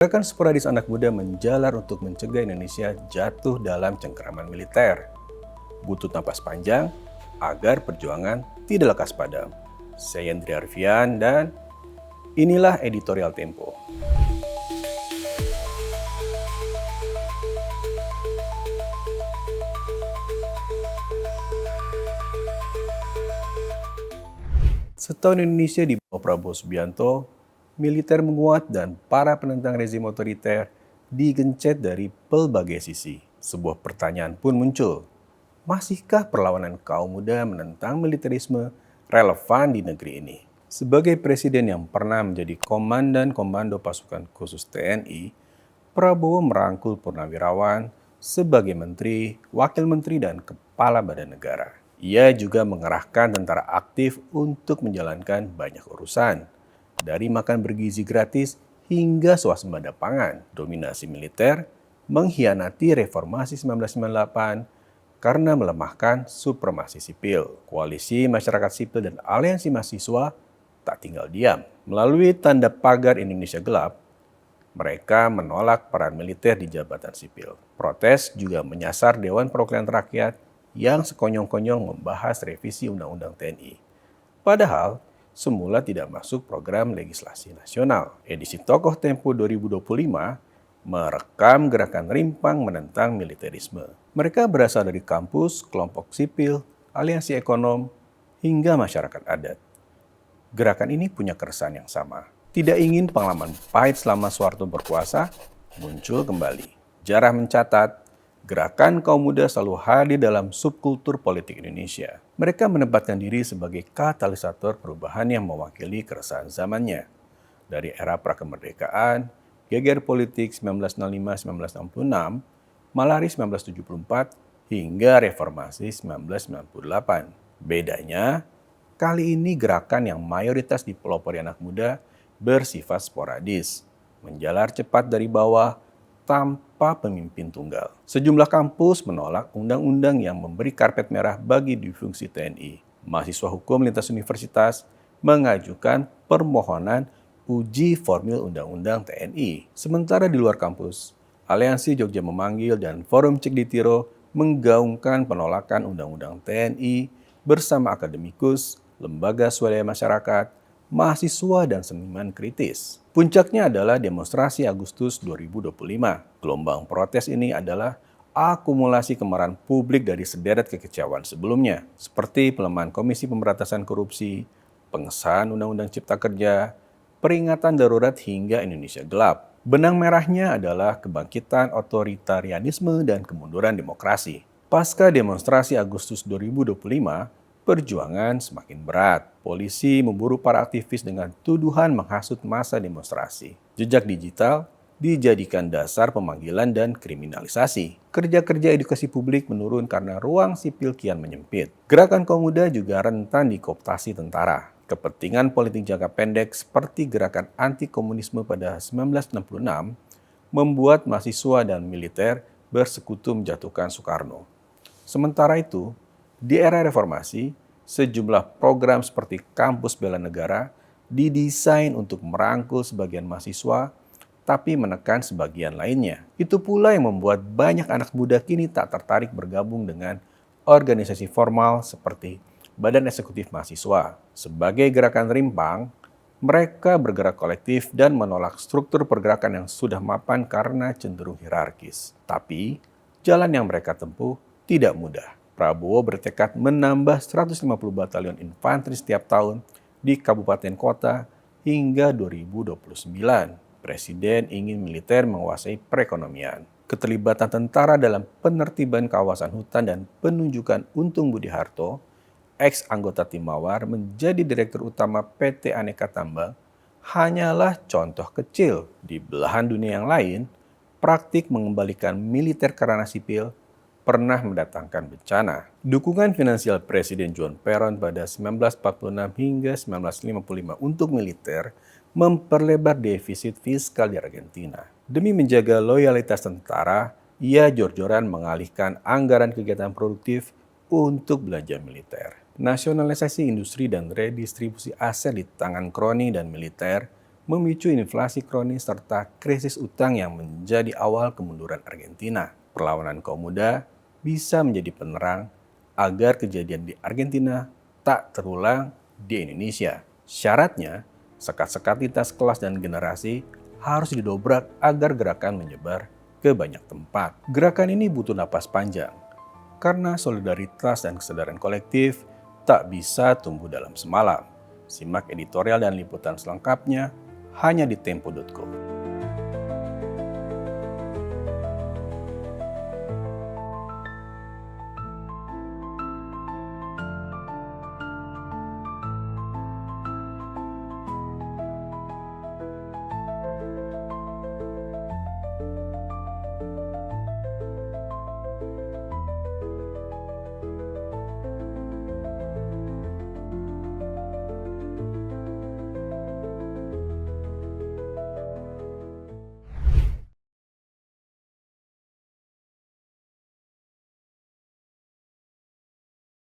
Gerakan sporadis anak muda menjalar untuk mencegah Indonesia jatuh dalam cengkeraman militer. Butuh napas panjang agar perjuangan tidak lekas padam. Saya Yandri Arfian dan inilah editorial Tempo. Setahun Indonesia di bawah Prabowo Subianto, militer menguat dan para penentang rezim otoriter digencet dari pelbagai sisi. Sebuah pertanyaan pun muncul. Masihkah perlawanan kaum muda menentang militerisme relevan di negeri ini? Sebagai presiden yang pernah menjadi komandan komando pasukan khusus TNI, Prabowo merangkul purnawirawan sebagai menteri, wakil menteri, dan kepala badan negara. Ia juga mengerahkan tentara aktif untuk menjalankan banyak urusan, dari makan bergizi gratis hingga swasembada pangan. Dominasi militer mengkhianati reformasi 1998 karena melemahkan supremasi sipil. Koalisi masyarakat sipil dan aliansi mahasiswa tak tinggal diam. Melalui tanda pagar Indonesia Gelap, mereka menolak peran militer di jabatan sipil. Protes juga menyasar Dewan Perwakilan Rakyat yang sekonyong-konyong membahas revisi Undang-Undang TNI. Padahal, semula tidak masuk program legislasi nasional. Edisi Tokoh Tempo 2025 merekam gerakan rimpang menentang militerisme. Mereka berasal dari kampus, kelompok sipil, aliansi ekonom, hingga masyarakat adat. Gerakan ini punya keresahan yang sama. Tidak ingin pengalaman pahit selama Soeharto berkuasa muncul kembali. Sejarah mencatat, gerakan kaum muda selalu hadir dalam subkultur politik Indonesia. Mereka menempatkan diri sebagai katalisator perubahan yang mewakili keresahan zamannya. Dari era prakemerdekaan, geger politik 1965-1966, Malari 1974, hingga reformasi 1998. Bedanya, kali ini gerakan yang mayoritas dipelopori anak muda bersifat sporadis, menjalar cepat dari bawah tanpa pemimpin tunggal. Sejumlah kampus menolak undang-undang yang memberi karpet merah bagi difungsi TNI. Mahasiswa hukum lintas universitas mengajukan permohonan uji formil undang-undang TNI. Sementara di luar kampus, Aliansi Jogja Memanggil dan Forum Cek Ditiro menggaungkan penolakan undang-undang TNI bersama akademikus, lembaga swadaya masyarakat, mahasiswa, dan seniman kritis. Puncaknya adalah demonstrasi Agustus 2025. Gelombang protes ini adalah akumulasi kemarahan publik dari sederet kekecewaan sebelumnya, seperti pelemahan Komisi Pemberantasan Korupsi, pengesahan Undang-Undang Cipta Kerja, peringatan darurat hingga Indonesia Gelap. Benang merahnya adalah kebangkitan otoritarianisme dan kemunduran demokrasi. Pasca demonstrasi Agustus 2025, perjuangan semakin berat. Polisi memburu para aktivis dengan tuduhan menghasut massa demonstrasi. Jejak digital dijadikan dasar pemanggilan dan kriminalisasi. Kerja-kerja edukasi publik menurun karena ruang sipil kian menyempit. Gerakan kaum muda juga rentan dikooptasi tentara. Kepentingan politik jangka pendek seperti gerakan anti-komunisme pada 1966 membuat mahasiswa dan militer bersekutu menjatuhkan Soekarno. Sementara itu, di era reformasi, sejumlah program seperti Kampus Bela Negara didesain untuk merangkul sebagian mahasiswa, tapi menekan sebagian lainnya. Itu pula yang membuat banyak anak muda kini tak tertarik bergabung dengan organisasi formal seperti Badan Eksekutif Mahasiswa. Sebagai gerakan rimpang, mereka bergerak kolektif dan menolak struktur pergerakan yang sudah mapan karena cenderung hierarkis. Tapi, jalan yang mereka tempuh tidak mudah. Prabowo bertekad menambah 150 batalion infanteri setiap tahun di kabupaten kota hingga 2029. Presiden ingin militer menguasai perekonomian. Keterlibatan tentara dalam penertiban kawasan hutan dan penunjukan Untung Budi Harto, ex-anggota Tim Mawar menjadi direktur utama PT Aneka Tambang, hanyalah contoh kecil. Di belahan dunia yang lain, praktik mengembalikan militer ke ranah sipil pernah mendatangkan bencana. Dukungan finansial Presiden John Peron pada 1946 hingga 1955 untuk militer memperlebar defisit fiskal di Argentina. Demi menjaga loyalitas tentara, ia jor-joran mengalihkan anggaran kegiatan produktif untuk belanja militer. Nasionalisasi industri dan redistribusi aset di tangan kroni dan militer memicu inflasi kronis serta krisis utang yang menjadi awal kemunduran Argentina. Perlawanan kaum muda bisa menjadi penerang agar kejadian di Argentina tak terulang di Indonesia. Syaratnya, sekat-sekat lintas kelas dan generasi harus didobrak agar gerakan menyebar ke banyak tempat. Gerakan ini butuh napas panjang, karena solidaritas dan kesadaran kolektif tak bisa tumbuh dalam semalam. Simak editorial dan liputan selengkapnya hanya di tempo.co.